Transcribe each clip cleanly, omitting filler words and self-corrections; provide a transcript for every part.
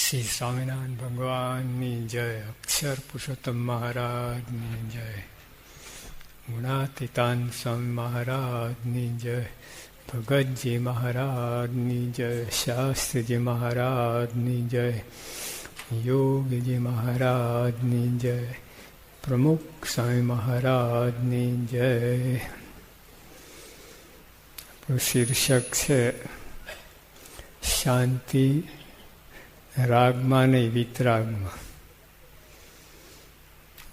શ્રી સ્વામિનારાયણ ભગવાનની જય, અક્ષર પુરુષોત્તમ મહારાજની જય, ગુણાતીતાન સ્વામી મહારાજની જય, ભગતજી મહારાજની જય, શાસ્ત્રીજી મહારાજની જય, યોગીજી મહારાજની જય, પ્રમુખ સ્વામી મહારાજની જય. શીર્ષક છે શાંતિ રાગમાં નહીં વિતરાગમાં.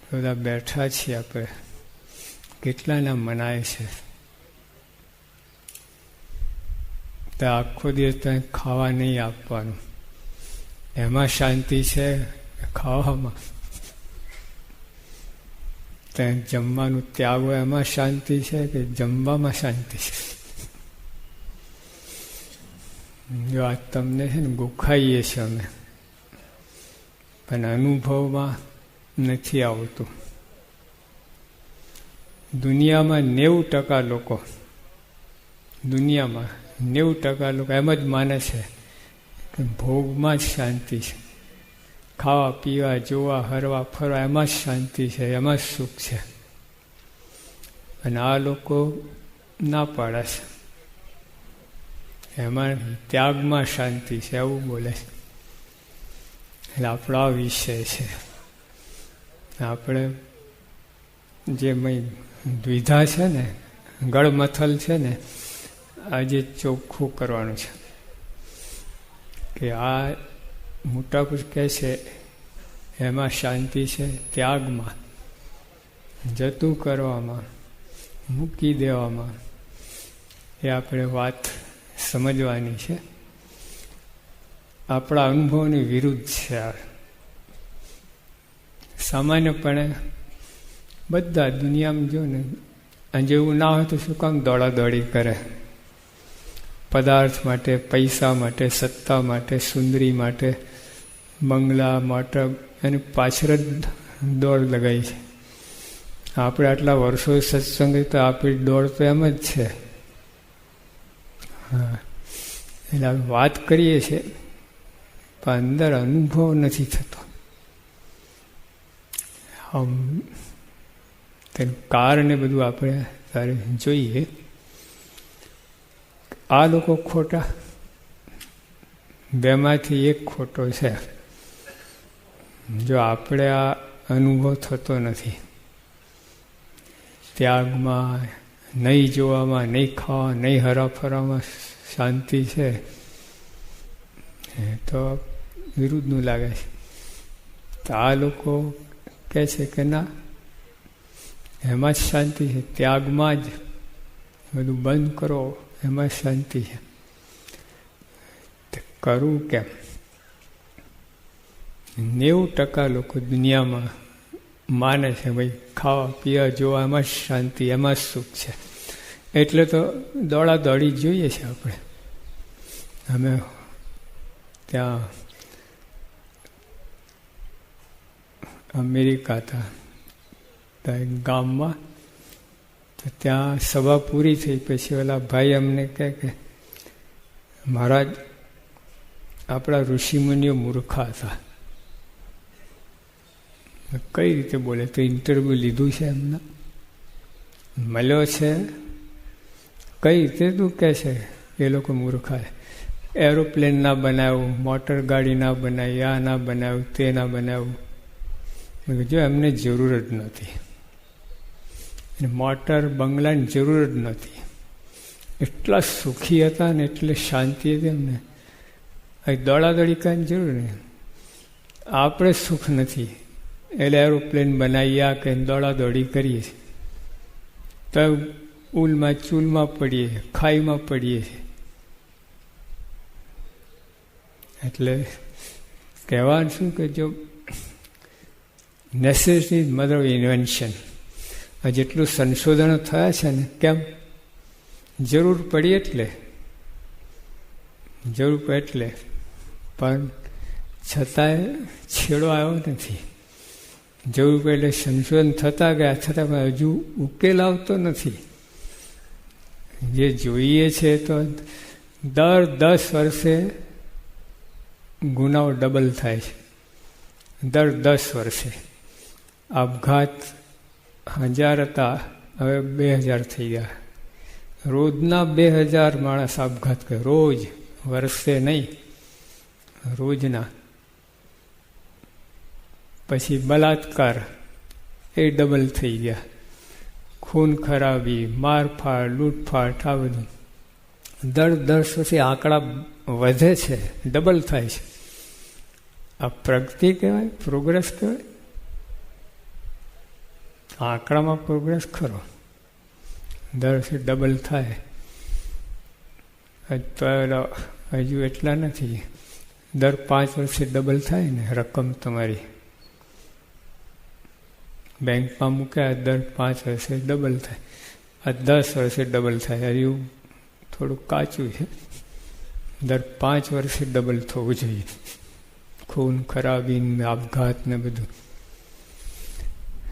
બધા બેઠા છીએ આપણે, કેટલાના મનાય છે તો આખો દિવસ ત્યાં ખાવા નહીં આપવાનું, એમાં શાંતિ છે ખાવામાં? ત્યાં જમવાનું ત્યાગો એમાં શાંતિ છે કે જમવામાં શાંતિ છે? જો આ તમને છે ને ગોખાઈએ છીએ અમે, પણ અનુભવમાં નથી આવતું. દુનિયામાં 90% લોકો, દુનિયામાં 90% લોકો એમ જ માને છે કે ભોગમાં જ શાંતિ છે, ખાવા પીવા જોવા હરવા ફરવા એમાં જ શાંતિ છે, એમાં જ સુખ છે. અને આ લોકો ના પાડે છે એમાં ત્યાગમાં શાંતિ છે, એવું બોલે છે. એટલે આપણો આ વિષય છે. આપણે જે દ્વિધા છે ને, ગળમથલ છે ને, આજે ચોખ્ખું કરવાનું છે કે આ મોટા પુરુષ કહે છે એમાં શાંતિ છે, ત્યાગમાં, જતું કરવામાં, મૂકી દેવામાં. એ આપણે વાત સમજવાની છે. આપણા અનુભવની વિરુદ્ધ છે. સામાન્યપણે બધા દુનિયામાં જો ને, જેવું ના હોય તો શું કામ દોડાદોડી કરે? પદાર્થ માટે, પૈસા માટે, સત્તા માટે, સુંદરી માટે, બંગલા માટે, એની પાછળ જ દોડ લગાવી છે. આપણે આટલા વર્ષો સત્સંગ તો આપણી દોડ તો એમ જ છે. હા, એટલે વાત કરીએ છીએ પણ અંદર અનુભવ નથી થતો. તેનું કારણ એ બધું આપણે તારે જોઈએ. આ લોકો ખોટા, બેમાંથી એક ખોટો છે. જો આપણે આ અનુભવ થતો નથી, ત્યાગમાં, નહીં જોવામાં, નહીં ખાવા, નહીં હરાફરામાં શાંતિ છે, તો વિરુદ્ધનું લાગે છે. તો આ લોકો કહે છે કે ના, એમાં જ શાંતિ છે, ત્યાગમાં જ બધું બંધ કરો, એમાં શાંતિ છે. કરવું કેમ? 90% લોકો દુનિયામાં માને છે ભાઈ ખાવા પીવા જોવા એમાં જ શાંતિ, એમાં જ સુખ છે. એટલે તો દોડા દોડી જોઈએ છે આપણે. અમે ત્યાં અમેરિકા હતા, ત્યાં ગામમાં, તો ત્યાં સભા પૂરી થઈ પછી ઓલા ભાઈ અમને કહે કે મહારાજ, આપણા ઋષિમુનિઓ મૂર્ખા હતા. કઈ રીતે બોલે? તો ઇન્ટરવ્યૂ લીધું છે એમના, મળ્યો છે. કઈ રીતે તું કહે છે એ લોકો મૂર્ખા? એરોપ્લેન ના બનાવ્યું, મોટર ગાડી ના બનાવી, આ ના બનાવ્યું, તે ના બનાવ્યું. જો એમને જરૂર જ નથી, મોટર બંગલાની જરૂર જ નથી. એટલા સુખી હતા ને, એટલે શાંતિ હતી એમને. દોડાદોડી કાંઈ જરૂર નહીં. આપણે સુખ નથી એટલે એરોપ્લેન બનાવી, આ કંઈ દોડાદોડી કરીએ છીએ, તો ઉલમાં ચૂલમાં પડીએ, ખાઈમાં પડીએ છીએ. એટલે કહેવાનું શું કે જો necessity is mother of invention. જેટલું સંશોધનો થયા છે ને, કેમ? જરૂર પડી એટલે, જરૂર પડે એટલે. પણ છતાંય છેડો આવ્યો નથી. જરૂર પડે એટલે સંશોધન થતા ગયા, છતાં હજુ ઉકેલ આવતો નથી. જે જોઈએ છે તો દર 10 વર્ષે ગુનાઓ ડબલ થાય છે. દર 10 વર્ષે આપઘાત 1000 હતા, હવે 2000 થઈ ગયા. રોજના 2000 માણસ આપઘાત કરે, રોજ, વર્ષે નહીં, રોજના. પછી બલાત્કાર એ ડબલ થઈ ગયા. ખૂન ખરાબી, મારફાડ, લૂંટફાટ, આ બધું દર 10 વર્ષે આંકડા વધે છે, ડબલ થાય છે. આ પ્રગતિ કહેવાય, પ્રોગ્રેસ કહેવાય? આંકડામાં પ્રોગ્રેસ ખરો, દર વર્ષે ડબલ થાય. તો હજુ એટલા નથી, દર 5 વર્ષે ડબલ થાય ને રકમ તમારી બેંકમાં મૂક્યા, દર 5 વર્ષે ડબલ થાય. આ 10 વર્ષે ડબલ થાય. હજુ થોડું કાચું છે, દર 5 વર્ષે ડબલ થવું જોઈએ. ખૂન ખરાબી, આપઘાત ને બધું.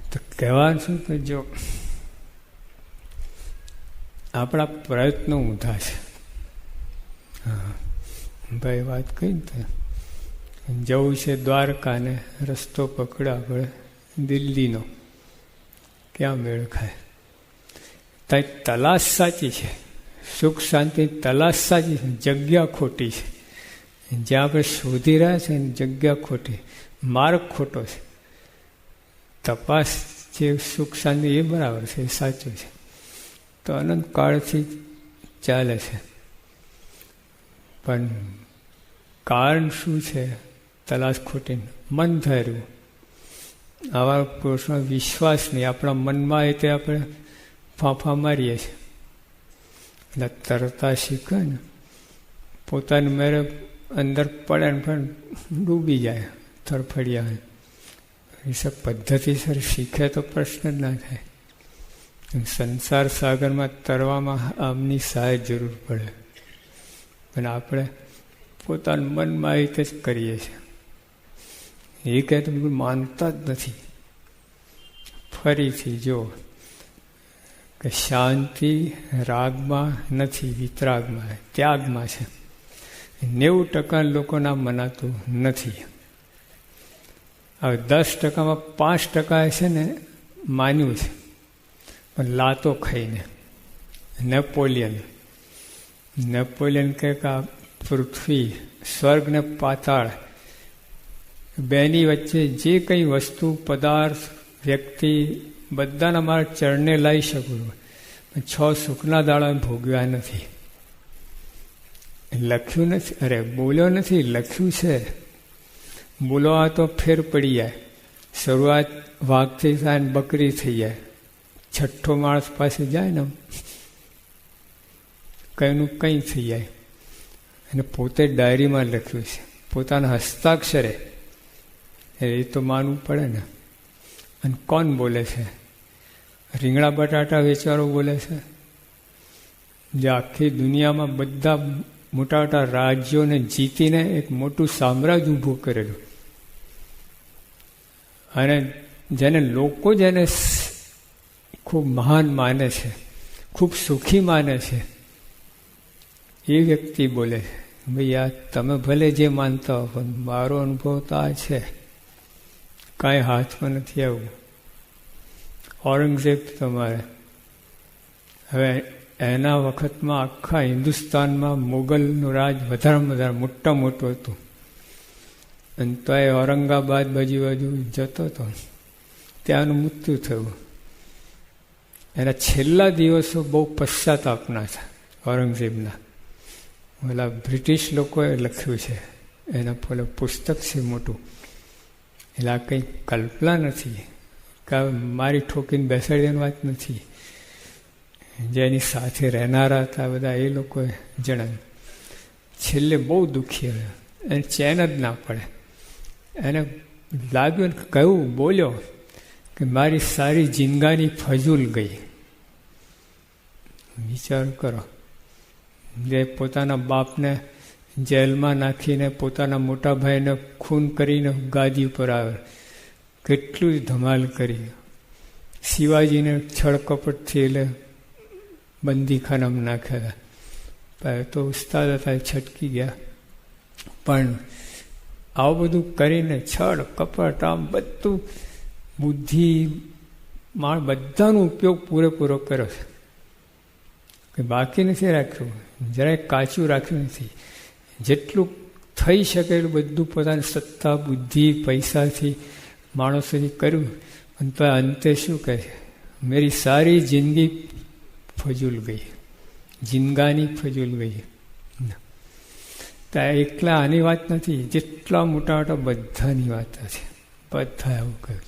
તો કહેવાનું શું કે જો આપણા પ્રયત્નો ઊંધા છે. હા ભાઈ વાત કહી ને, જવું છે દ્વારકા ને રસ્તો પકડ્યા આપણે દિલ્હીનો, ક્યાં મેળ ખાય? ત્યાં તલાશ સાચી છે, સુખ શાંતિ તલાશ સાચી છે, જગ્યા ખોટી છે. જ્યાં આપણે શોધી રહ્યા છે ને જગ્યા ખોટી, માર્ગ ખોટો છે. તપાસ જે સુખ શાંતિ એ બરાબર છે, એ સાચું છે, તો અનંત કાળથી ચાલે છે. પણ કારણ શું છે? તલાશ ખોટી, મન ધાર્યું. આવા પુરુષનો વિશ્વાસ નહીં, આપણા મનમાં એ તે આપણે ફાંફા મારીએ છીએ. એટલે તરતા શીખે ને, પોતાની મેરે અંદર પડે ને પણ ડૂબી જાય, તરફડિયા. એ સબ પદ્ધતિસર શીખે તો પ્રશ્ન જ ના થાય. સંસાર સાગરમાં તરવામાં આમની સહાય જરૂર પડે, પણ આપણે પોતાના મનમાં એ રીતે જ કરીએ છીએ. એ કહે તો બિલકુલ માનતા જ નથી. ફરીથી જો કે શાંતિ રાગમાં નથી, વિતરાગમાં, ત્યાગમાં છે. 90% લોકોના મનાતું નથી. હવે 10%માં 5% છે ને માન્યું છે, પણ લાતો ખાઈને. નેપોલિયન કહે કે આ પૃથ્વી, સ્વર્ગ ને પાતાળ બેની વચ્ચે જે કંઈ વસ્તુ, પદાર્થ, વ્યક્તિ બધાના મારા ચરણે લાવી શકું, પણ 6 સુખના દાડા ભોગવ્યા નથી. લખ્યું નથી, અરે બોલ્યો નથી, લખ્યું છે. બોલવા તો ફેર પડી જાય. શરૂઆત વાઘથી થાય ને બકરી થઈ જાય. 6ઠ્ઠો માણસ પાસે જાય ને કંઈનું કંઈ થઈ જાય. અને પોતે ડાયરીમાં લખ્યું છે, પોતાના હસ્તાક્ષરે. એ તો માનવું પડે ને. અને કોણ બોલે છે? રીંગણા બટાટા વેચવાળો બોલે છે, જે આખી દુનિયામાં બધા મોટા મોટા રાજ્યોને જીતીને એક મોટું સામ્રાજ્ય ઊભું કરેલું. અને જેને લોકો જેને ખૂબ મહાન માને છે, ખૂબ સુખી માને છે, એ વ્યક્તિ બોલે છે, ભાઈ આ તમે ભલે જે માનતા હો, પણ મારો અનુભવ તો આ છે, કાંઈ હાથમાં નથી આવું. ઔરંગઝેબ તમારે હવે એના વખતમાં આખા હિન્દુસ્તાનમાં મુગલનું રાજ વધારેમાં વધારે મોટા મોટું હતું. અને તો એ ઔરંગાબાદ બાજુ જતો હતો, ત્યાંનું મૃત્યુ થયું. એના છેલ્લા દિવસો બહુ પશ્ચાતાપના છે ઔરંગઝેબના. ઓલા બ્રિટિશ લોકોએ લખ્યું છે, એના પેલું પુસ્તક છે મોટું. એટલે આ કંઈ કલ્પના નથી, કે મારી ઠોકીને બેસાડવાની વાત નથી. જેની સાથે રહેનારા હતા બધા એ લોકોએ જણાવ્યું. છેલ્લે બહુ દુઃખી આવ્યો, એને ચેન જ ના પડે. એને લાગ્યું ને કહ્યું, બોલ્યો કે મારી સારી જિંદગાની ફજૂલ ગઈ. વિચાર કરો, જે પોતાના બાપને જેલમાં નાખીને પોતાના મોટા ભાઈને ખૂન કરીને ગાદી ઉપર આવે, કેટલું ધમાલ કરી. શિવાજીને છળકપટથી એટલે બંદીખાનામાં નાખ્યા હતા. તો ઉસ્તાદ હતા, છટકી ગયા. પણ આવું બધું કરીને છળ કપટ આમ બધું બુદ્ધિ માણ બધાનો ઉપયોગ પૂરેપૂરો કર્યો છે કે બાકી નથી રાખ્યું, જરાય કાચું રાખ્યું નથી. જેટલું થઈ શકે એટલું બધું પોતાની સત્તા બુદ્ધિ પૈસાથી માણસોથી કર્યું. અને તો અંતે શું કહે છે, મેરી સારી જિંદગી ફજૂલ ગઈ, જિંદગાની ફજૂલ ગઈ. તો એકલા આની વાત નથી, જેટલા મોટા મોટા બધાની વાત છે. બધા એવું કહ્યું.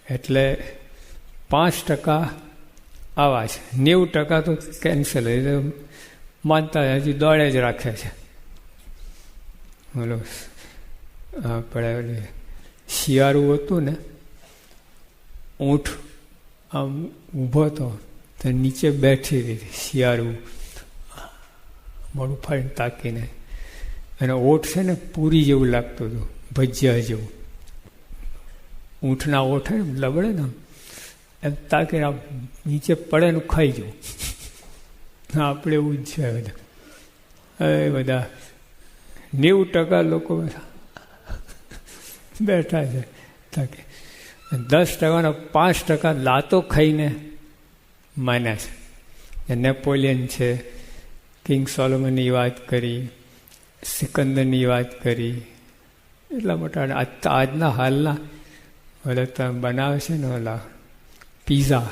એટલે 5% આવા છે, 90% તો કેન્સલ. એટલે માનતા હજી દોડે જ રાખે છે. બોલો આપણે શિયાળું હતું ને, ઊંટ આમ ઊભો હતો તો નીચે બેઠી હતી શિયાળું મોડું ફાડીને તાકીને. અને ઓઠ છે ને પૂરી જેવું લાગતું હતું, ભજીયા જેવું. ઊંઠના ઓઠ લબડે ને એમ તાકીને નીચે પડે ને ખાઈ જવું. આપણે એવું જ છે બધા. હવે બધા 90% લોકો બેઠા છે તાકે. 10%ના 5% લાતો ખાઈને માન્યા છે. નેપોલિયન છે, કિંગ સોલોમનની વાત કરી, સિકંદરની વાત કરી. એટલા મોટા આજના હાલના ઓલા તમે બનાવે છે ને ઓલા પીઝા,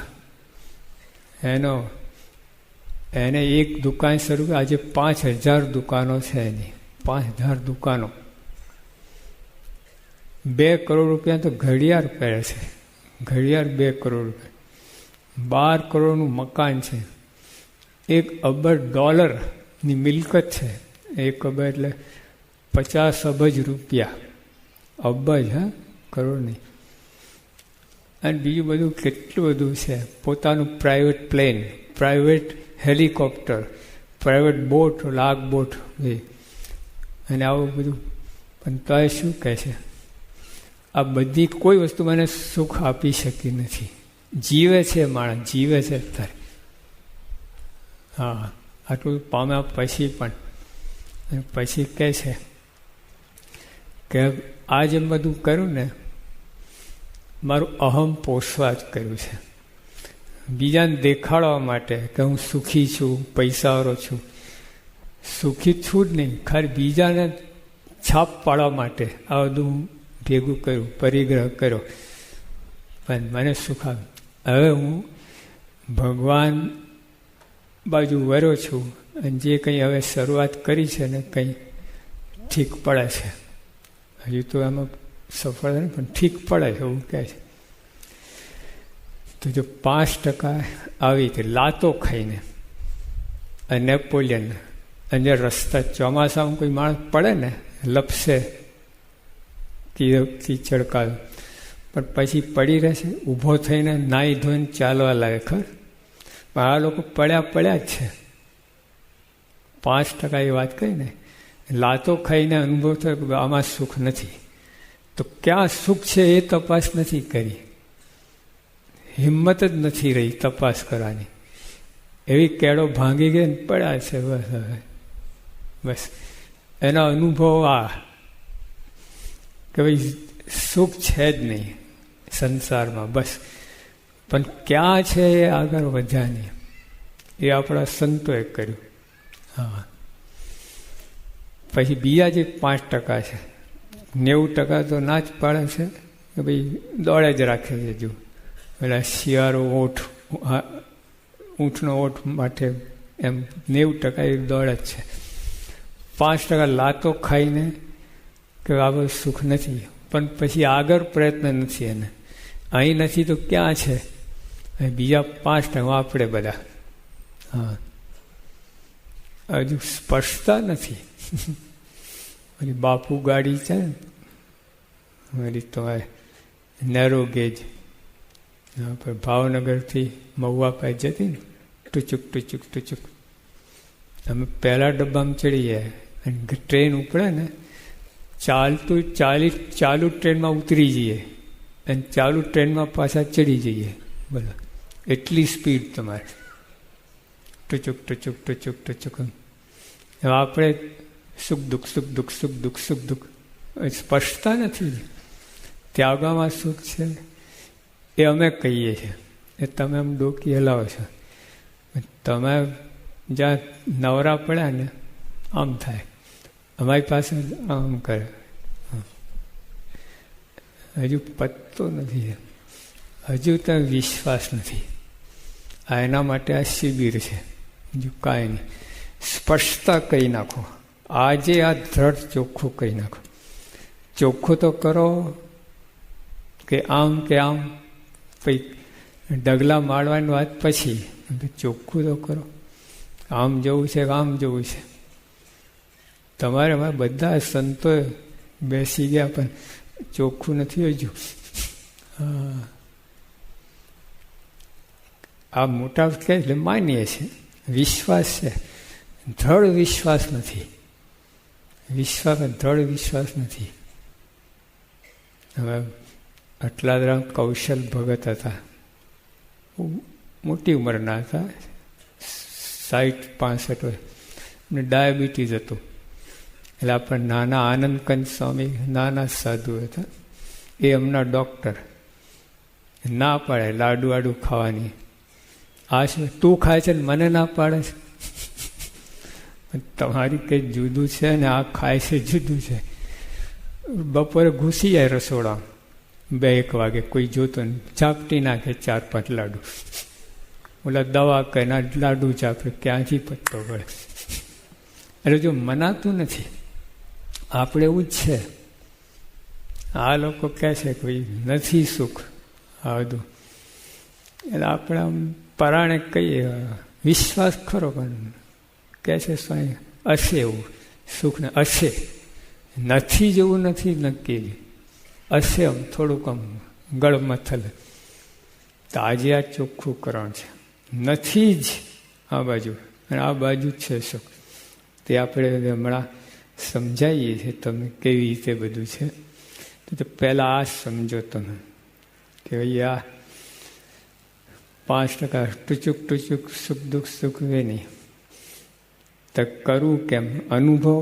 એને એક દુકાન શરૂ કરી, આજે 5000 દુકાનો છે એની. 5000 દુકાનો. 2 કરોડ રૂપિયા તો ઘડિયાળ પહેરે છે. ઘડિયાળ 2 કરોડ રૂપિયા. 12 કરોડનું મકાન છે. $1 અબજની મિલકત છે. 1 અબજ એટલે 50 અબજ રૂપિયા. અબજ, હા, કરોડ નહીં. અને બીજું બધું કેટલું બધું છે. પોતાનું private plane, private helicopter, private boat, lakh boat એ. અને આવું બધું. પણ તો એ શું કહે છે, આ બધી કોઈ વસ્તુ મને સુખ આપી શકી નથી. જીવે છે માણસ, જીવે છે અત્યારે. હા, આટલું પામ્યા પછી પણ પછી કહે છે કે આ જેમ બધું કર્યું ને, મારું અહમ પોષવા જ કર્યું છે. બીજાને દેખાડવા માટે કે હું સુખી છું, પૈસાવાળો છું. સુખી છું જ નહીં, ખાલી બીજાને છાપ પાડવા માટે આ બધું ભેગું કર્યું, પરિગ્રહ કર્યો. પણ મને સુખ આવ્યું. હવે હું ભગવાન બાજુ વર્યો છું. અને જે કંઈ હવે શરૂઆત કરી છે ને કંઈ ઠીક પડે છે. હજુ તો એમાં સફળ નહીં પણ ઠીક પડે છે એવું કહે છે. તો જો 5% આવી રીતે લાતો ખાઈને, અને નેપોલિયન, અને રસ્તા ચોમાસામાં કોઈ માણસ પડે ને લપસે કીચડ કાળ, પણ પછી પડી રહેશે, ઊભો થઈને નાહી ધોઈને ચાલવા લાગે. ખર પણ આ લોકો પડ્યા જ છે. 5% એ વાત કહી ને, લાતો ખાઈને અનુભવ થયો કે આમાં સુખ નથી. તો ક્યાં સુખ છે એ તપાસ નથી કરી, હિંમત જ નથી રહી તપાસ કરવાની. એવી કેળો ભાંગી ગઈ ને પડ્યા છે. બસ હવે બસ એનો અનુભવ આ કે ભાઈ સુખ છે જ નહીં સંસારમાં. બસ પણ ક્યાં છે એ આગળ વધ્યા નહીં. એ આપણા સંતોએ કર્યું. હા, પછી બીજા જે 5% છે, 90% તો ના જ પાડે છે કે ભાઈ દોડે જ રાખે છે. જો પેલા શિયાળો ઓઠ, ઊંટનો ઓઠ માટે એમ 90% એ દોડે જ છે. 5% લાતો ખાઈને કે આ બધું સુખ નથી, પણ પછી આગળ પ્રયત્ન નથી એને. અહીં નથી તો ક્યાં છે? બીજા 5% આપણે બધા. હા, હજુ સ્પર્શતા નથી. ઓલી બાપુ ગાડી છે ને, ઓલી તો નેરો ગેજ ભાવનગરથી મહુવા પાસે જતી ને, ટુચુક. અમે પહેલા ડબ્બામાં ચડી ગયા અને ટ્રેન ઉપડે ને, ચાલુ ટ્રેનમાં ઉતરી જઈએ અને ચાલુ ટ્રેનમાં પાછા ચડી જઈએ. બોલો, એટલી સ્પીડ તમારે. ટુચુક. હવે આપણે સુખ દુઃખ સ્પષ્ટતા નથી. ત્યાગમાં સુખ છે એ અમે કહીએ છીએ, એ તમે આમ ડોકી હલાવો છો. તમે જ્યાં નવરા પડ્યા ને આમ થાય, અમારી પાસે આમ કરે, હજુ પત્તો નથી, હજુ તો વિશ્વાસ નથી. આ એના માટે આ શિબિર છે, હજુ કાંઈ નહીં. સ્પષ્ટતા કહી નાખો, આજે આ દ્રઢ ચોખ્ખું કહી નાખો. ચોખ્ખું તો કરો કે આમ, પછી ડગલા મારવાની વાત પછી, ચોખ્ખું તો કરો. આમ જવું છે કે આમ જવું છે. તમારે બધા સંતો બેસી ગયા પણ ચોખ્ખું નથી હજુ. આ મોટા કહે એટલે માનીએ છીએ, વિશ્વાસ છે, દ્રઢ વિશ્વાસ નથી. દ્રઢ વિશ્વાસ નથી. હવે અટલાદરા કૌશલ ભગત હતા, મોટી ઉંમરના હતા, 60-65 વર્ષ, એમને ડાયાબિટીસ હતું. એટલે આપણે નાના આનંદકંદ સ્વામી નાના સાધુ હતા, એ એમના ડૉક્ટર. ના પાડે લાડુ વાડુ ખાવાની. આ શું તું ખાય છે ને મને ના પાડે છે? તમારી કંઈ જુદું છે ને આ ખાય છે જુદું છે. બપોરે ઘૂસી જાય રસોડા 2-1 વાગે, કોઈ જોતો ને ચાપટી નાખે 4-5 લાડુ. ઓલા દવા કહીને લાડુ ચાપે, ક્યાંથી પત્તો પડે? એટલે જો મનાતું નથી, આપણે એવું જ છે. આ લોકો કહે છે કે ભાઈ નથી સુખ આ બધું, એટલે આપણે આમ પરાણે કહીએ વિશ્વાસ ખરો, પણ કહે છે સ્વામી હશે એવું સુખ ને હશે, નથી જેવું નથી નક્કી, હશે આમ થોડુંક આમ ગળમથલ. તો આજે આ ચોખ્ખું કરણ છે, નથી જ આ બાજુ, અને આ બાજુ જ છે સુખ. તે આપણે હમણાં સમજાવીએ છીએ તમને કેવી રીતે બધું છે. તો પહેલાં આ સમજો તમે કે ભાઈ આ 5% ટૂચુક સુખ દુઃખ સુખવે નહીં. તો કરવું કેમ? અનુભવ.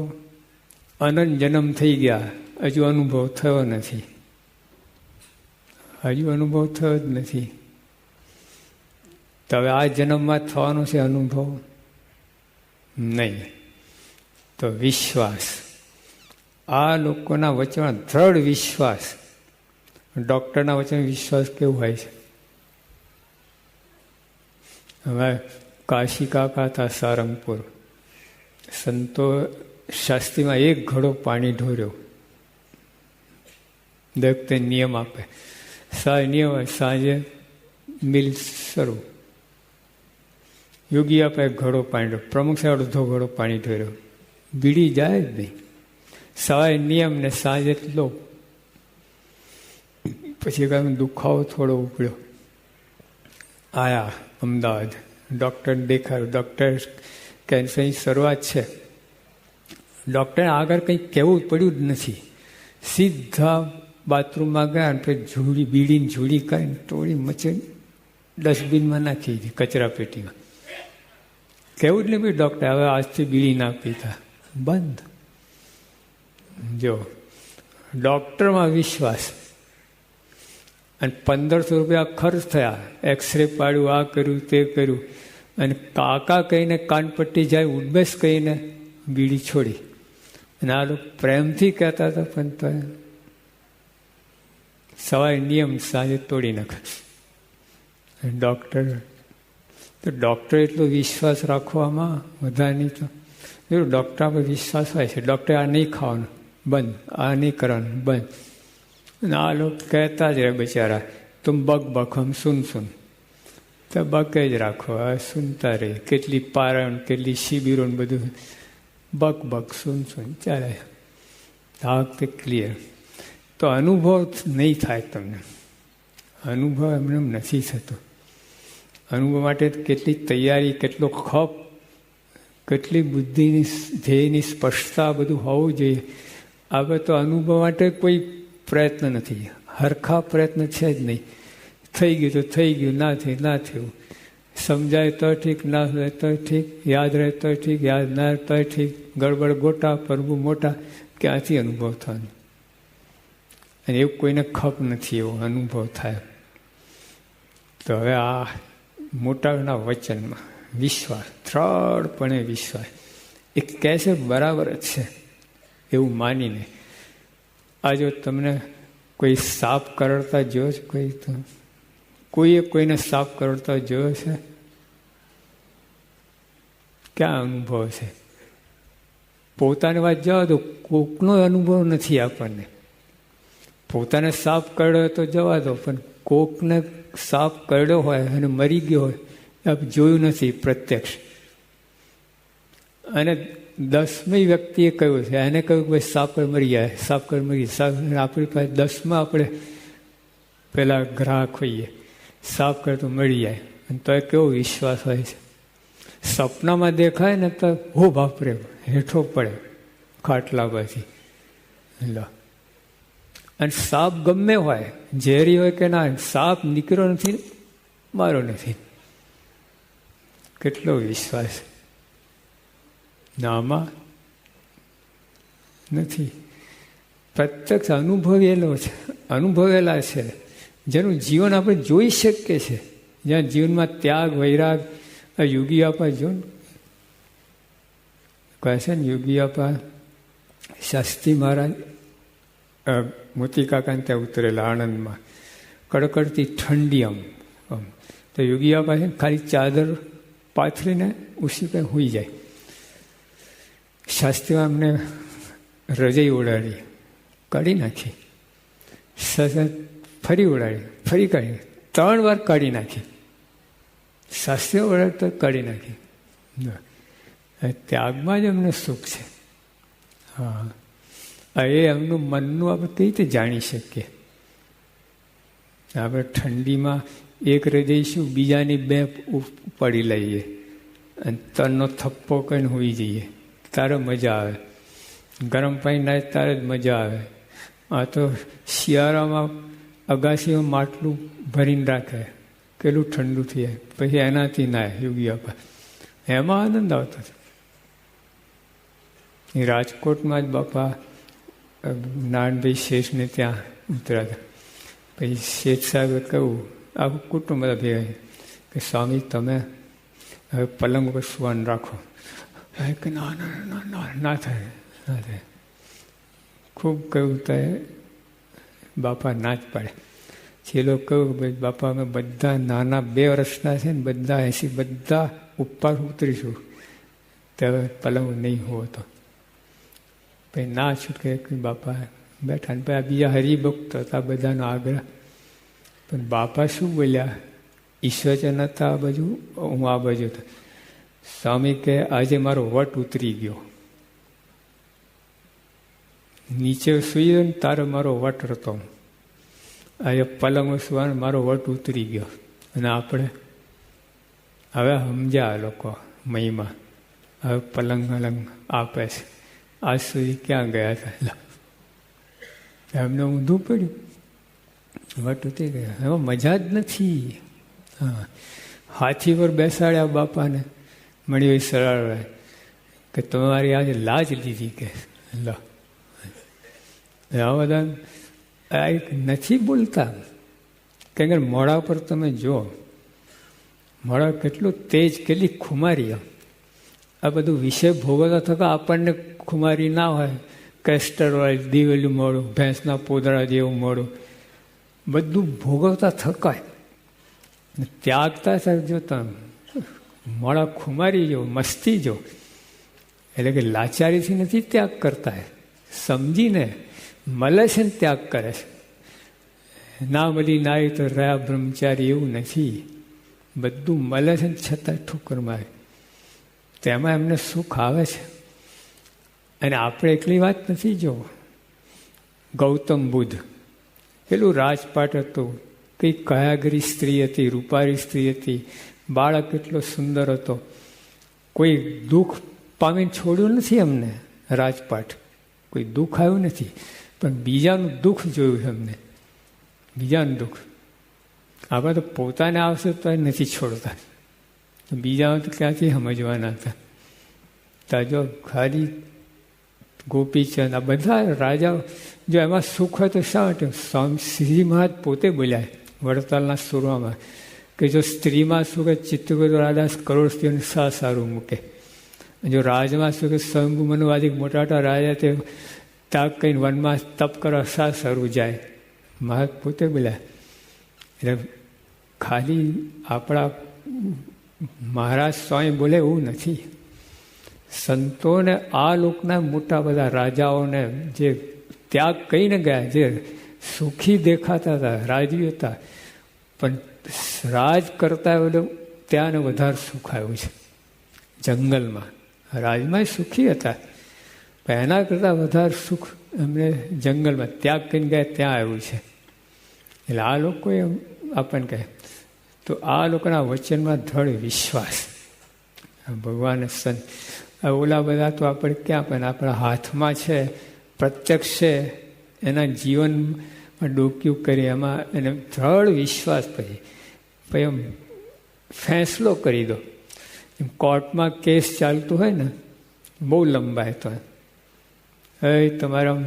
અનંત જન્મ થઈ ગયા, હજુ અનુભવ થયો નથી. હજુ અનુભવ થયો જ નથી. તો હવે આ જન્મમાં થવાનો છે અનુભવ? નહીં. તો વિશ્વાસ, આ લોકોના વચનમાં દ્રઢ વિશ્વાસ. ડૉક્ટરના વચન વિશ્વાસ કેવું હોય છે? હવે કાશી કાકા હતા સારંગપુર, સંતો શાસ્ત્રીમાં 1 ઘડો પાણી ઢોર્યો. દરેક તે નિયમ આપે, નિયમ હોય સાંજે મિલ શરૂ. યોગી આપે 1 ઘડો પાણી ઢોર્યો, પ્રમુખ સાહેબ અડધો ઘડો પાણી ઢોર્યો. બીડી જાય જ નહીં. સવારે નિયમ ને સાંજે લો. પછી કાંઈ દુખાવો થોડો ઉપડ્યો, આયા અમદાવાદ, ડૉક્ટર દેખાડ્યું. ડૉક્ટર કેન્સરની શરૂઆત છે. ડૉક્ટરે આગળ કંઈ કહેવું પડ્યું જ નથી. સીધા બાથરૂમમાં ગયા અને પછી બીડીની ઝૂડી કાઢીને તોડી મચે ડસ્ટબિનમાં નાખી દીધી, કચરા પેટીમાં. કહેવું જ નહીં ભાઈ ડૉક્ટર હવે આજથી બીડી ના પીતા, બંધ. જો ડૉક્ટરમાં વિશ્વાસ. અને 1500 રૂપિયા ખર્ચ થયા, એક્સરે પાડ્યું, આ કર્યું તે કર્યું, અને કાકા કહીને કાનપટ્ટી જાય, ઉડબેસ કહીને બીડી છોડી. અને આ લોકો પ્રેમથી કહેતા હતા, પણ તો સવારે નિયમ સાંજે તોડી નાખે. ડૉક્ટર એટલો વિશ્વાસ રાખવામાં વધારે નહીં. તો ડૉક્ટર પર વિશ્વાસ હોય છે. ડૉક્ટર આ નહીં ખાવાનું બંધ, આ નહીં કરવાનું બંધ. અને આ લોકો કહેતા જ રહે બિચારા, તુમ બક હમ સુન. તો બકે જ રાખો, હવે સુનતા રહે. કેટલી પારણ, કેટલી શિબિરો બધું બક સુન ચાલે. આ વખતે ક્લિયર. તો અનુભવ નહીં થાય તમને. અનુભવ એમને નથી થતો. અનુભવ માટે કેટલી તૈયારી, કેટલો ખપ, કેટલી બુદ્ધિની ધ્યેયની સ્પષ્ટતા બધું હોવું જોઈએ. હવે તો અનુભવ માટે કોઈ પ્રયત્ન નથી, હરખા પ્રયત્ન છે જ નહીં. થઈ ગયું તો થઈ ગયું, ના થયું ના થયું. સમજાય તો ઠીક, ના સમજાય તો ઠીક, યાદ રહે તો ઠીક, યાદ ના રહે તો ઠીક. ગડબડ ગોટા, પ્રભુ મોટા. ક્યાંથી અનુભવ થવાનો? અને એવું કોઈને ખપ નથી, એવો અનુભવ થાય. તો હવે આ મોટાના વચનમાં વિશ્વાસ, દ્રઢપણે વિશ્વાસ, એ કહે છે બરાબર જ છે એવું માનીને. આ જો તમને કોઈ સાપ કરડતા જોયો છે? કોઈએ કોઈને સાપ કરડતા જોયો છે? ક્યાં અનુભવ છે? પોતાની વાત જવા દો, કોકનો અનુભવ નથી આપણને. પોતાને સાપ કરડ્યો તો જવા દો, પણ કોકને સાપ કરડ્યો હોય અને મરી ગયો હોય આપ જોયું નથી પ્રત્યક્ષ. અને 10મી વ્યક્તિએ કહ્યું છે, એને કહ્યું કે ભાઈ સાપ મરી જાય, સાપ મરી જાય. આપણી પાસે 10માં આપણે પેલા ગ્રાહક હોઈએ, સાપ કર તો મળી જાય. અને તો એ કેવો વિશ્વાસ હોય છે. સપનામાં દેખાય ને તો હો બાપરે, હેઠો પડે ખાટલા પછી. અને સાપ ગમે હોય, ઝેરી હોય કે ના, સાપ નીકળ્યો નથી, મારો નથી. કેટલો વિશ્વાસ નામાં નથી. પ્રત્યક્ષ અનુભવેલા છે, જેનું જીવન આપણે જોઈ શકીએ છીએ. જ્યાં જીવનમાં ત્યાગ, વૈરાગ, યોગી આપા જો કહે છે ને, યોગી આપા શાસ્ત્રી મહારાજ મોતી કાકાને ત્યાં ઉતરેલા આણંદમાં, કડકડતી ઠંડી આમ. તો યોગી આપા છે ખાલી ચાદર પાથરીને ઉસી પર હોઈ જાય. શાસ્ત્રીમાં અમને રજાઈ ઓડાડી, કાઢી નાખી. ફરી ઓડાડી, ફરી કાઢી, 3 વાર કાઢી નાખી. શાસ્ત્રીઓ ઓડાડતા કાઢી નાખી. ત્યાગમાં જ અમને સુખ છે. હા, એ એમનું મનનું આપણે કઈ રીતે જાણી શકીએ? આપણે ઠંડીમાં એક રજાઈશું, બીજાની 2 ઉપાડી લઈએ અને તનનો થપ્પો કરીને હોઈ જઈએ, તારે મજા આવે. ગરમ પાણી નાય તારે જ મજા આવે. આ તો શિયાળામાં અગાસીમાં માટલું ભરીને રાખે, કેટલું ઠંડુ થઈ જાય, પછી એનાથી નાય યોગી આપા. એમાં આનંદ આવતો હતો. રાજકોટમાં જ બાપા નારાયણભાઈ શેઠને ત્યાં ઉતર્યા. પછી શેઠ સાહેબે કહ્યું, આખું કુટુંબ બધા ભેગા, કે સ્વામી તમે હવે પલંગ ઉપર સુવાનું રાખો. કે ના ના ના ના ના થાય, ના થાય. ખૂબ કહ્યું તો બાપા ના જ પાડે. છેલ્લો કહ્યું ભાઈ બાપા અમે બધા નાના 2 વર્ષના છે ને, બધા 80 બધા ઉપર ઉતરીશું, તો હવે પલંગ નહીં હોવો તો પછી ના છૂટકે. બાપા બેઠા ને પછી બીજા હરિભક્ત હતા, બધાનો આગ્રહ. પણ બાપા શું બોલ્યા? ઈશ્વરચન હતા આ બાજુ, હું આ બાજુ હતો. સ્વામી કે આજે મારો વટ ઉતરી ગયો. નીચે સુઈ ને તારે મારો વટ હતો, આજે પલંગ સુવાનો મારો વટ ઉતરી ગયો. અને આપણે હવે સમજ્યા લોકો મહિમા, હવે પલંગ અલંગ આપે છે. આજ સુધી ક્યાં ગયા હતા? એમને ઊંધું પડ્યું, વટ ઉતરી ગયા. એમાં મજા જ નથી. હા, હાથી પર બેસાડ્યા બાપાને, મળ્યો સરળ કે તમારી આજે લાજ લીધી કે લો. આ બધા નથી બોલતા, કેમ કે મોઢા પર તમે જો, મોઢા કેટલું તેજ, કેટલી ખુમારી. આ બધું વિષય ભોગવતા થતા આપણને ખુમારી ના હોય. કેસ્ટર ઓઇલ, દિવેલું મોડું, ભેંસના પોદળા જેવું મોડું, બધું ભોગવતા થકાય. ત્યાગતા સાહેબ જો તમે મોડા ખુમારી જો, મસ્તી જો, એટલે કે લાચારીથી નથી ત્યાગ કરતા, સમજીને મળે છે ને ત્યાગ કરે છે. ના મળી નાય તો રહ્યા બ્રહ્મચારી, એવું નથી. બધું મળે છે ને છતાં ઠોકર મારે, તેમાં એમને સુખ આવે છે. અને આપણે એટલી વાત નથી. જો ગૌતમ બુદ્ધ પેલું રાજપાટ હતું, કઈ કયાગરી સ્ત્રી હતી, રૂપારી સ્ત્રી હતી, બાળક એટલો સુંદર હતો, કોઈ દુઃખ પામીને છોડ્યું નથી એમને. રાજપાટ કોઈ દુઃખ આવ્યું નથી, પણ બીજાનું દુઃખ જોયું છે એમને, બીજાનું દુઃખ. આપણે તો પોતાને આવશે તો નથી છોડતા, બીજાનું તો ક્યાંથી સમજવાના હતા. તો જો ખાલી ગોપીચંદ, આ બધા રાજાઓ, જો એમાં સુખ હોય તો શા માટે? શ્રીજી મહારાજ પોતે બોલ્યા વડતાલના સુરમાં કે જો સ્ત્રીમાં સુખ ચિત્તગુરુ રાધાસ કરોડ સ્ત્રીઓને સારું મૂકે. જો રાજમાં સુખ સ્વયંભુ મનુવાદિક મોટા મોટા રાજા તે તાક કહીને વનમાં તપ કરવા સારું જાય. મહારાજ પોતે બોલ્યા. એટલે ખાલી આપણા મહારાજ સ્વામી બોલે એવું નથી. સંતોને આ લોકના મોટા બધા રાજાઓને જે ત્યાગ કહીને ગયા, જે સુખી દેખાતા હતા, રાજવી હતા, પણ રાજ કરતા ત્યાંને વધારે સુખ આવ્યું છે. જંગલમાં રાજમાં સુખી હતા, પણ એના કરતાં વધારે સુખ એમને જંગલમાં ત્યાગ કરીને ગયા ત્યાં આવ્યું છે. એટલે આ લોકોએ આપણને કહે તો આ લોકોના વચનમાં દ્રઢ વિશ્વાસ. ભગવાન સંત ઓલા બધા તો આપણે ક્યાં, પણ આપણા હાથમાં છે, પ્રત્યક્ષ છે, એના જીવનમાં ડોક્યું કરી એમાં એને દ્રઢ વિશ્વાસ. પછી એમ ફેંસલો કરી દો. એમ કોર્ટમાં કેસ ચાલતું હોય ને, બહુ લંબાય તો તમારા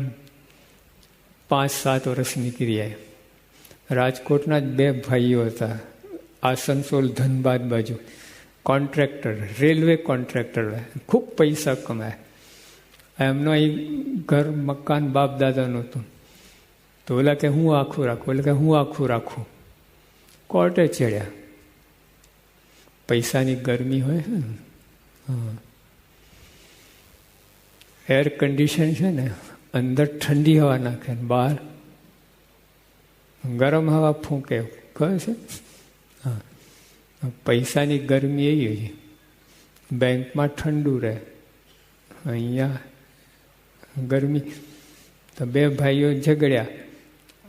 5-7 વર્ષ નીકળી જાય. રાજકોટના જ 2 ભાઈઓ હતા, આસનસોલ ધનબાદ બાજુ, કોન્ટ્રાક્ટર, રેલવે કોન્ટ્રાક્ટર, ખૂબ પૈસા કમાય. એમનો અહીં ઘર મકાન બાપ દાદાનું હતું. તો ઓલા કે હું આખું રાખું, એટલે કે હું આખું રાખું. કોર્ટે ચડ્યા. પૈસાની ગરમી હોય છે ને, એર કન્ડિશન છે ને, અંદર ઠંડી હવા નાખે, બહાર ગરમ હવા ફૂંકે, કહે છે. હા, પૈસાની ગરમી એવી, બેંકમાં ઠંડુ રહે, અહીંયા ગરમી. તો 2 ભાઈઓ ઝઘડ્યા,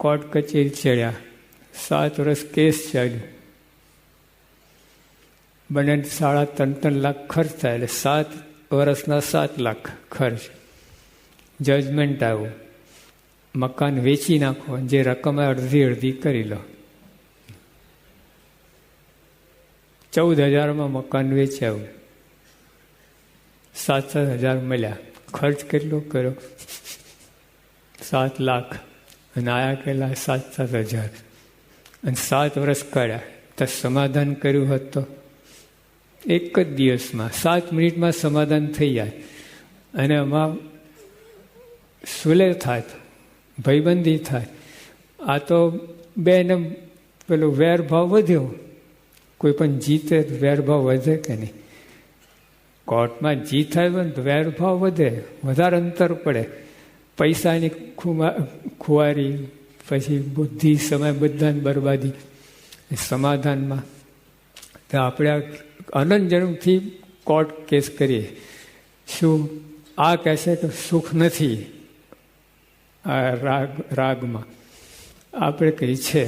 કોર્ટ કચેરી ચડ્યા, 7 વર્ષ કેસ ચાલ્યું. બંને 3.5 લાખ ખર્ચ થાય, એટલે 7 વર્ષના 7 લાખ ખર્ચ. જજમેન્ટ આવ્યું, મકાન વેચી નાખો, જે રકમ અડધી કરી લો. 14,000માં મકાન વેચાયું, 7,000 મળ્યા. ખર્ચ કેટલો કર્યો? 7 લાખ, અને આયા કેટલા? 7,000. અને 7 વર્ષ કાઢ્યા. તો સમાધાન કર્યું હોત તો એક જ દિવસમાં 7 મિનિટમાં સમાધાન થઈ જાય, અને એમાં સુલે થાય, ભાઈબંધી થાય. આ તો બેને પેલો વેરભાવ વધ્યો. કોઈ પણ જીતે તો વેરભાવ વધે કે નહીં? કોર્ટમાં જીત થાય તો વેરભાવ વધે, વધારે અંતર પડે. પૈસાની ખુવારી, પછી બુદ્ધિ, સમય બધાની બરબાદી. સમાધાનમાં તો આપણે અનંત જન્મથી કોર્ટ કેસ કરીએ. શું આ કહેશે કે સુખ નથી આ રાગમાં, આપણે કહી છે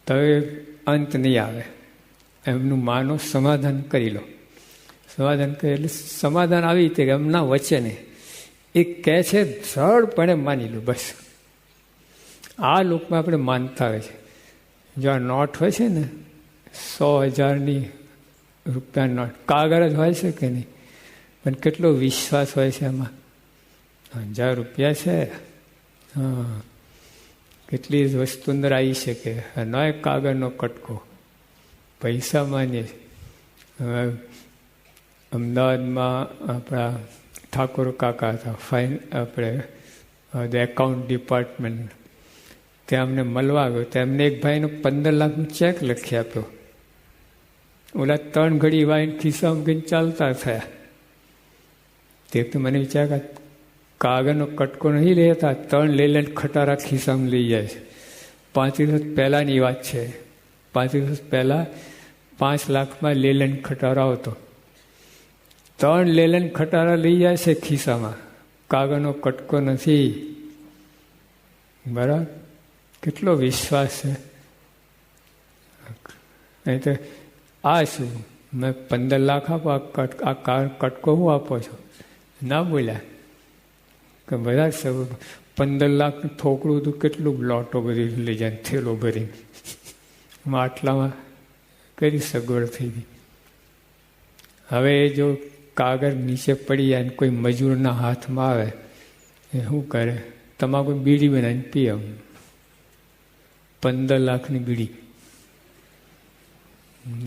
તો અંત નહીં આવે. એમનું માનો, સમાધાન કરી લો. સમાધાન કરે એટલે સમાધાન આવી રીતે કે એમના વચને એ કહે છે, સરળપણે માની લો. બસ આ લોકમાં આપણે માનતા હોય છે. જો આ નોટ હોય છે ને, 100,000ની રૂપિયા નોટ, કાગળ જ હોય છે કે નહીં, પણ કેટલો વિશ્વાસ હોય છે એમાં. 1000 રૂપિયા છે, હા, કેટલી વસ્તુ અંદર આવી શકે. ન કાગળનો કટકો, પૈસા માનીએ. અમદાવાદમાં આપણા ઠાકોર કાકા હતા, આપણે એકાઉન્ટ ડિપાર્ટમેન્ટ, ત્યાં અમને મળવા આવ્યો. તો એમને એક ભાઈનો 15 લાખનો ચેક લખી આપ્યો. ઓલા 3 ઘડી વાઈને ખિસ્સામાં ગઈને ચાલતા થયા. તે તો મને વિચાર કે કાગળનો કટકો નહીં લેતા, 3 લેલેન્ડ ખટારા ખિસ્સામાં લઈ જાય છે. 5 દિવસ પહેલાંની વાત છે. 5 દિવસ પહેલાં 5 લાખમાં લેલેન્ડ ખટારો હતો. 3 લેલેન્ડ ખટારા લઈ જાય છે ખિસ્સામાં, કાગળનો કટકો નથી. બરાબર? કેટલો વિશ્વાસ છે. નહીં તો આ શું, મેં 15 લાખ આપો, આ કટકો હું આપો છો? ના બોલ્યા કે બધા 15 લાખનું થોકડું હતું, કેટલું લોટો બધી લઈ જાય, થેલો ભરીને. આટલામાં કરી સગવડ થઈ ગઈ. હવે જો કાગળ નીચે પડી જાય ને કોઈ મજૂરના હાથમાં આવે એ શું કરે? તમાકુ બીડી બનાવીને પીએ. 15 લાખની બીડી.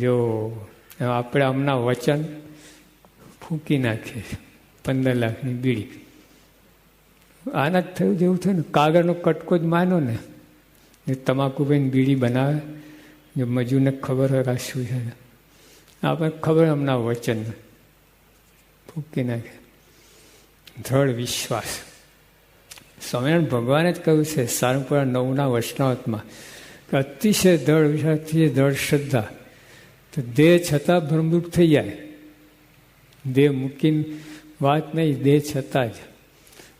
જો આપણે હમણાં વચન ફૂંકી નાખીએ. 15 લાખની બીડી. આના જ થયું જેવું થયું ને, કાગળનો કટકો જ માનો ને. તમાકુ ભાઈને બીડી બનાવે, જો મજૂરને ખબર હોય આ શું છે, આપણે ખબર હમણાં વચન ફૂંકી નાખે. દ્રઢ વિશ્વાસ. સ્વામિનારાયણ ભગવાને જ કહ્યું છે સારંગપુરા 9ના વૈષ્ણવમાં કે અતિશય દ્રઢ વિશ્વાસથી દ્રઢ શ્રદ્ધા, તો દેહ છતાં ભ્રમરૂપ થઈ જાય. દેહ મૂકીને વાત નહીં, દેહ છતાં જ.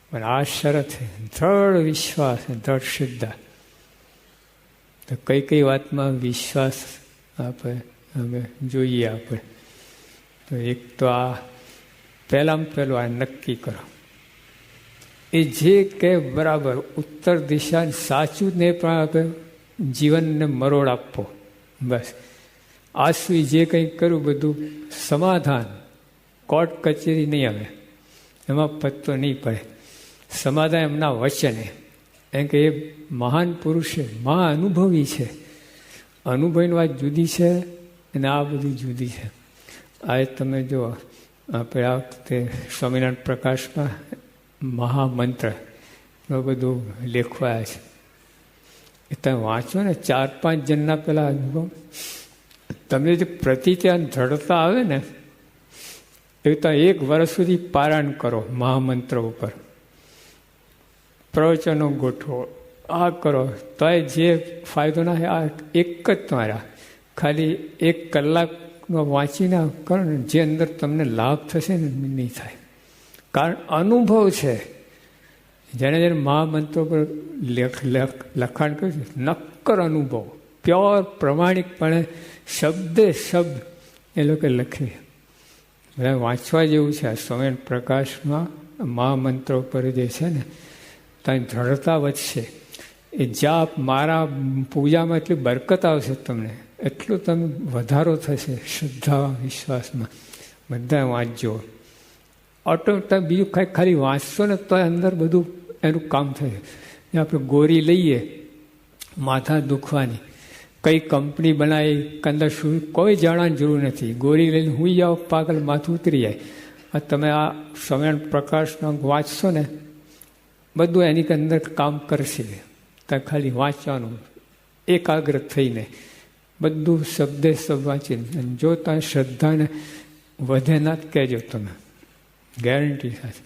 પણ આ શરત છે દ્રઢ વિશ્વાસ, દ્રઢ શ્રદ્ધા. તો કઈ કઈ વાતમાં વિશ્વાસ આપણે હવે જોઈએ આપણે. તો એક તો આ પહેલામાં પહેલું આ નક્કી કરો, એ જે કે બરાબર ઉત્તર દિશા સાચું ને પણ આપણે જીવનને મરોડ આપવો. બસ આજ સુધી જે કંઈ કર્યું બધું સમાધાન, કોર્ટ કચેરી નહીં આવે, એમાં પત્તો નહીં પડે. સમાધાન એમના વચને. એમ કે એ મહાન પુરુષ છે, મહા અનુભવી છે. અનુભવીની વાત જુદી છે અને આ બધી જુદી છે. આ તમે જો આપણે આ વખતે સ્વામિનારાયણ પ્રકાશમાં મહામંત્ર બધું લેખવાયા છે. એ તમે વાંચો ને 4-5 જણના પેલા અનુભવ, તમને જે પ્રતિત્યાન દ્રઢતા આવે ને, એ તો 1 વર્ષ સુધી પારાયણ કરો મહામંત્ર ઉપર, પ્રવચનો ગોઠવો, આ કરો, તો જે ફાયદો ના થાય આ એક જ તમારા ખાલી 1 કલાકનો વાંચીને કરો ને, જે અંદર તમને લાભ થશે ને નહીં થાય. કારણ અનુભવ છે. જેને જેને મહામંત્રો પર લખાણ કર્યું છે, નક્કર અનુભવ, પ્યોર પ્રમાણિકપણે શબ્દે શબ્દ એ લોકો લખે. બધા વાંચવા જેવું છે. આ સ્વામિનારાયણ પ્રકાશમાં મહામંત્રો પર જે છે ને, ત્યાં દ્રઢતા વધશે. એ જાપ મારા પૂજામાં એટલી બરકત આવશે તમને, એટલું તમે વધારો થશે શ્રદ્ધા વિશ્વાસમાં. બધા વાંચજો. ઓટોમેટિક બીજું કાંઈ ખાલી વાંચશો ને તો અંદર બધું એનું કામ થશે. આપણે ગોરી લઈએ માથા દુખવાની, કઈ કંપની બનાવી, અંદર શું કોઈ જાણવાની જરૂર નથી. ગોરી લઈને હુઈ જાઓ, પાગલ માથું ઉતરી જાય. તમે આ સ્વામિનારાયણ પ્રકાશનો વાંચશો ને, બધું એની અંદર કામ કરશે. ત્યાં ખાલી વાંચવાનું એકાગ્ર થઈને બધું શબ્દે શબ્દ વાંચીને. જો ત્યાં શ્રદ્ધાને વધે ના જ કહેજો તમે, ગેરંટી સાથે.